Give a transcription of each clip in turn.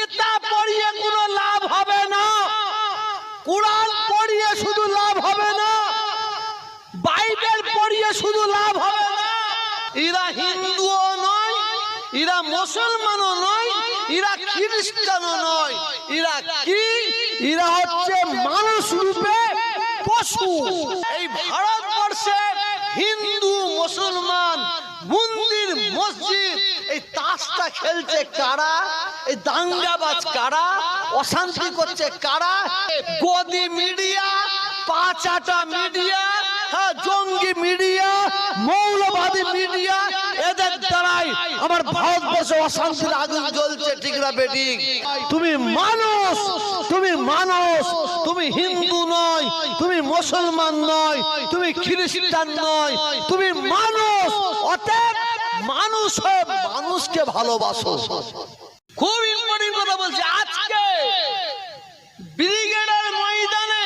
গীতা পড়িয়ে কোনো লাভ হবে না, কুরআন পড়িয়ে শুধু লাভ হবে না, বাইবেল পড়িয়ে শুধু লাভ হবে না। এরা হিন্দুও নয়, এরা মুসলমানও নয়, এরা খ্রিস্টানও নয়, এরা কি? এরা হচ্ছে মানুষ রূপে পশু। এই ভারতবর্ষে হিন্দু মুসলমান মন্দির মসজিদ এই তাসটা খেলছে কারা? এই দাঙ্গাবাজ কারা? অশান্তি করছে কারা? গদি মিডিয়া, পাঁচাটা মিডিয়া, জঙ্গি মিডিয়া, মৌলবাদী মিডিয়া, এদের দ্বারাই আমার ভারতবর্ষে অশান্তির আগুন জ্বলছে। ঠিক না বেঠিক? তুমি মানুষ, তুমি মানুষ, তুমি হিন্দু নয়, তুমি মুসলমান নয়, তুমি খ্রিস্টান নয়, তুমি মানুষ। অতএব মানুষ হয়ে মানুষকে ভালোবাসো। খুব ইম্পর্টেন্ট কথা বলছি। আজকে ব্রিগেডের ময়দানে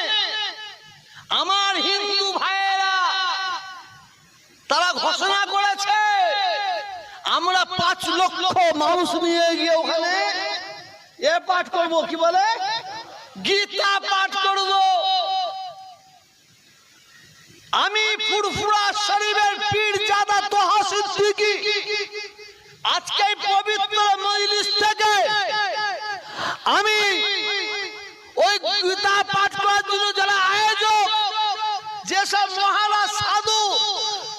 আমার হিন্দু ভাইয়েরা তারা ঘোষণা করেছে আমরা 5 লক্ষ মানুষ নিয়ে গিয়ে ওখানে এ পাঠ করব, কি বলে, গীতা পাঠ করব। আমি ফুরফুরা শরীফের পীরজাদা তোহা সিদ্দিকী আজকে পবিত্র মজলিস থেকে আমি ওই গীতা পাঠ করার জন্য যারা আয়োজক, যেসব মহারা সাধু,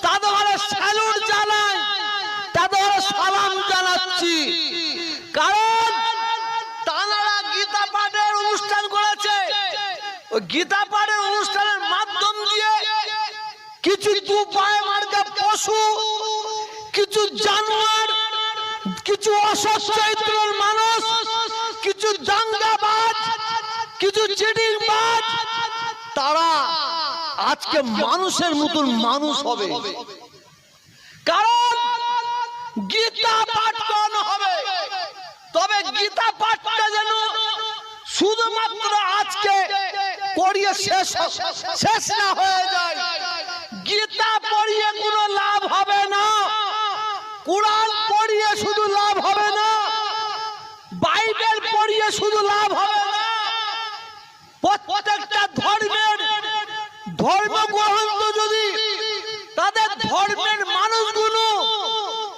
তাদের স্যালুট জানাই, তাদের সালাম জানাচ্ছি। কারণ তারা গীতা পাঠের অনুষ্ঠান করেছে। ওই গীতা পাঠের অনুষ্ঠানের মাধ্যম দিয়ে কিছু দুপায়ে মার্কা পশু, কিছু জানোয়ার, কিছু অসৎ চরিত্রের মানুষ, কিছু দাঙ্গাবাজ, কিছু চিটিংবাজ, তারা আজকে মানুষের মতন মানুষ হবে। কারণ গীতা পাঠ করানো হবে, তবে গীতা পাঠটা যেন শুধুমাত্র আজকে পড়িয়ে শেষ না হয়ে যায়। গীতা পড়িয়ে কোনো লাভ হবে না, কুরআন পড়িয়ে শুধু লাভ হবে না, বাইবেল পড়িয়ে শুধু লাভ হবে না। প্রত্যেকটা ধর্মের ধর্মগ্রন্থ যদি তাদের ধর্মের মানুষগুলো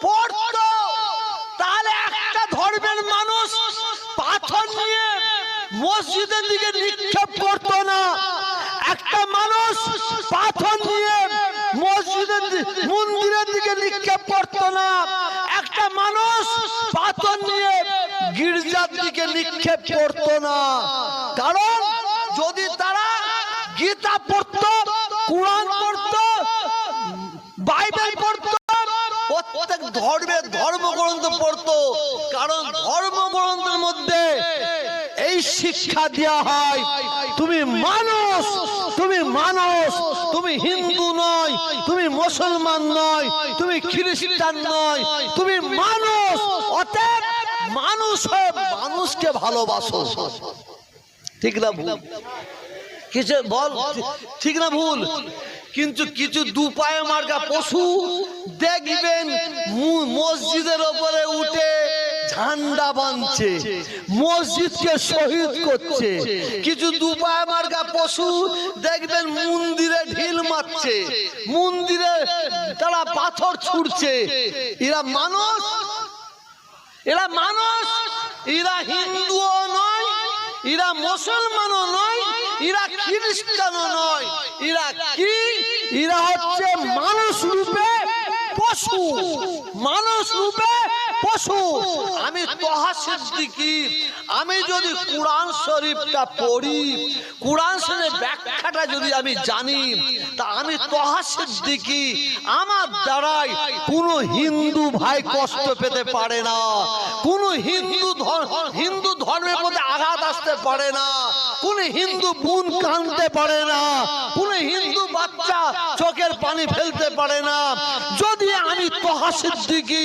পড়তো, তাহলে একটা ধর্মের মানুষ পাথর নিয়ে মসজিদের দিকে নিক্ষেপ করতো না, একটা মানুষ পাথর নিয়ে মসজিদের মন্দিরের দিকে নিক্ষেপ করতো না, একটা মানুষ পাথর নিয়ে গির্জার দিকে নিক্ষেপ করতো না। কারণ যদি তারা গীতা পড়তো, কুরআন পড়তো, বাইবেল পড়তো, প্রত্যেক ধর্মের ধর্মগ্রন্থ পড়তো। কারণ ধর্মগ্রন্থের মধ্যে এই শিক্ষা দেওয়া হয়, তুমি মানুষ, তুমি মানুষ, তুমি হিন্দু নয়, তুমি মুসলমান নয়, তুমি খ্রিস্টান নয়, তুমি মানুষ। অতএব মানুষ হয়ে মানুষকে ভালোবাসো। ঠিক না ভুল? কিছু বল, ঠিক না ভুল? কিন্তু কিছু দুপায়ে মার্কা পশু দেখবেন মসজিদের ওপরে উঠে ঝান্ডা বাঁধছে, মসজিদকে শহীদ করছে। কিছু দুপায়ে মার্কা পশু দেখবেন মন্দিরে ঢিল মারছে, মন্দিরে তারা পাথর ছুঁড়ছে। এরা মানুষ, এরা মানুষ, এরা হিন্দুও নয়, এরা মুসলমানও নয়, এরা খ্রিস্টানও নয়, এরা কি? এরা হচ্ছে মানুষ রূপে পশু, মানুষ রূপে পশু। আমি তোহা সিদ্দিকী, আমি যদি কুরআন শরীফটা পড়ি, কুরআন শরীফের ব্যাখ্যাটা যদি আমি জানি, তা আমি তোহা সিদ্দিকী, আমার দ্বারাই কোনো হিন্দু ভাই কষ্ট পেতে পারে না, কোনো হিন্দু ধর্মের মধ্যে আঘাত আসতে পারে না, কোন হিন্দু বোন কাঁদতে পারে না, কোন হিন্দু বাচ্চা চোখের পানি ফেলতে পারে না। যদি আমি তোহা সিদ্দিকী,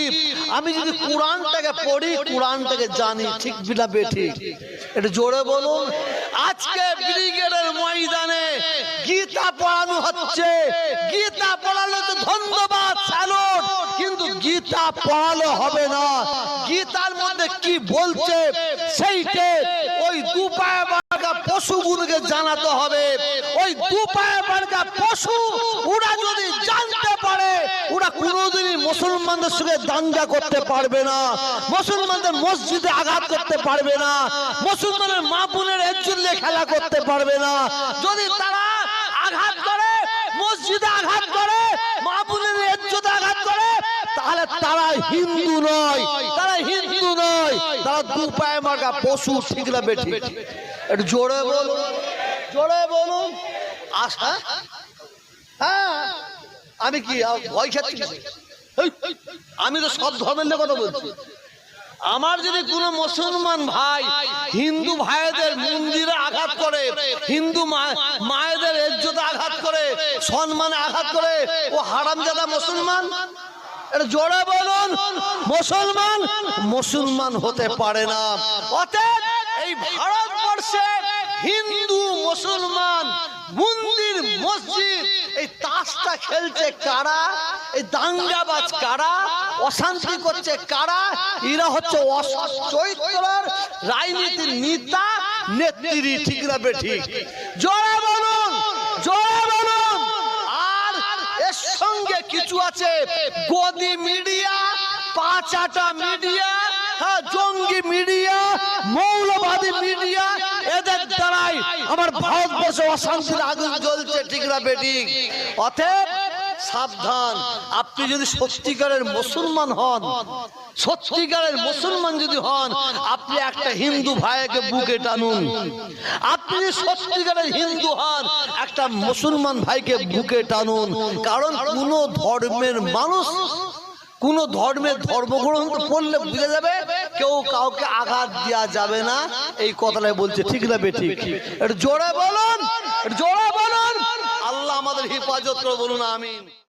আমি যদি কুরআনটাকে পড়ি, কুরআনটাকে জানি, ঠিক বিনা বেঠিক? এটা জোরে বলুন। আজকে ব্রিগেডের ময়দানে গীতা পড়ানো হচ্ছে, গীতা পড়ানো তো ধন্যবাদ, স্যালুট, কিন্তু গীতা পড়ালে হবে না। গীতার মধ্যে কি বলছে সেইটা ওই দুপায়ে বাঁধা পশুগুলোকে জানাতে হবে। ওই দুপায়ে বাঁধা পশু ওরা যদি জানতে পারে, ওরা কোনোদিনই মুসলমানদের সঙ্গে দাঙ্গা করতে পারবে না, মুসলমানদের মসজিদে আঘাত করতে পারবে না, মুসলমানের মা বোনের ইজ্জত নিয়ে খেলা করতে পারবে না। যদি তারা আঘাত করে, মসজিদে আঘাত করে, মা বোনের ইজ্জতে আঘাত করে, তাহলে তারা হিন্দু নয়, তারা হিন্দু নয়, তারা দুপায়ে মার্কা পশু। ঠিক না বেঠিক? একটু জোরে বলুন, জোরে বলুন। আশা হ্যাঁ, আমি কি ভয় খাচ্ছি? আমি তো সব ধর্মের কথা বলছি। আমার যদি কোনো মুসলমান ভাই হিন্দু ভাইদের মন্দিরে আঘাত করে, হিন্দু মায়েদের ইজ্জতে আঘাত করে, সম্মানে আঘাত করে, ও হারামজাদা মুসলমান? এটা জোরে বলুন। মুসলমান মুসলমান হতে পারে না। অতএব এই ভারতবর্ষে হিন্দু মুসলমান মন্দির মসজিদ এই তাসটা খেলছে কারা? এই দাঙ্গাবাজ কারা? অশান্তি করছে কারা? এরা হচ্ছে চৈত্রের রাজনীতির নেতা নেত্রী। ঠিক না বেঠিক? জোরে বলুন, জোরে বলুন। আর এর সঙ্গে কিছু আছে গদি মিডিয়া, পাঁচাটা মিডিয়া, জঙ্গি মিডিয়া, মৌলবাদী মিডিয়া, এদের দ্বারাই আমার ভারতবর্ষে অশান্তির আগুন জ্বলছে। ঠিক না বেঠিক? অতএব সাবধান। আপনি যদি সত্যিকারের মুসলমান হন, সত্যিকারের মুসলমান যদি হন, আপনি একটা হিন্দু ভাইকে বুকে টানুন। আপনি যদি সত্যিকারের হিন্দু হন, একটা মুসলমান ভাইকে বুকে টানুন। কারণ কোন ধর্মের মানুষ, কোন ধর্মের ধর্মগ্রন্থ পড়লে বুঝে যাবে কেউ কাউকে আঘাত দেওয়া যাবে না। এই কথাটাই বলছে। ঠিক না বেঠিক? একটু জোরে বলুন, জোরে বলুন। আল্লাহ আমাদের হেফাজত করে বলুন আমিন।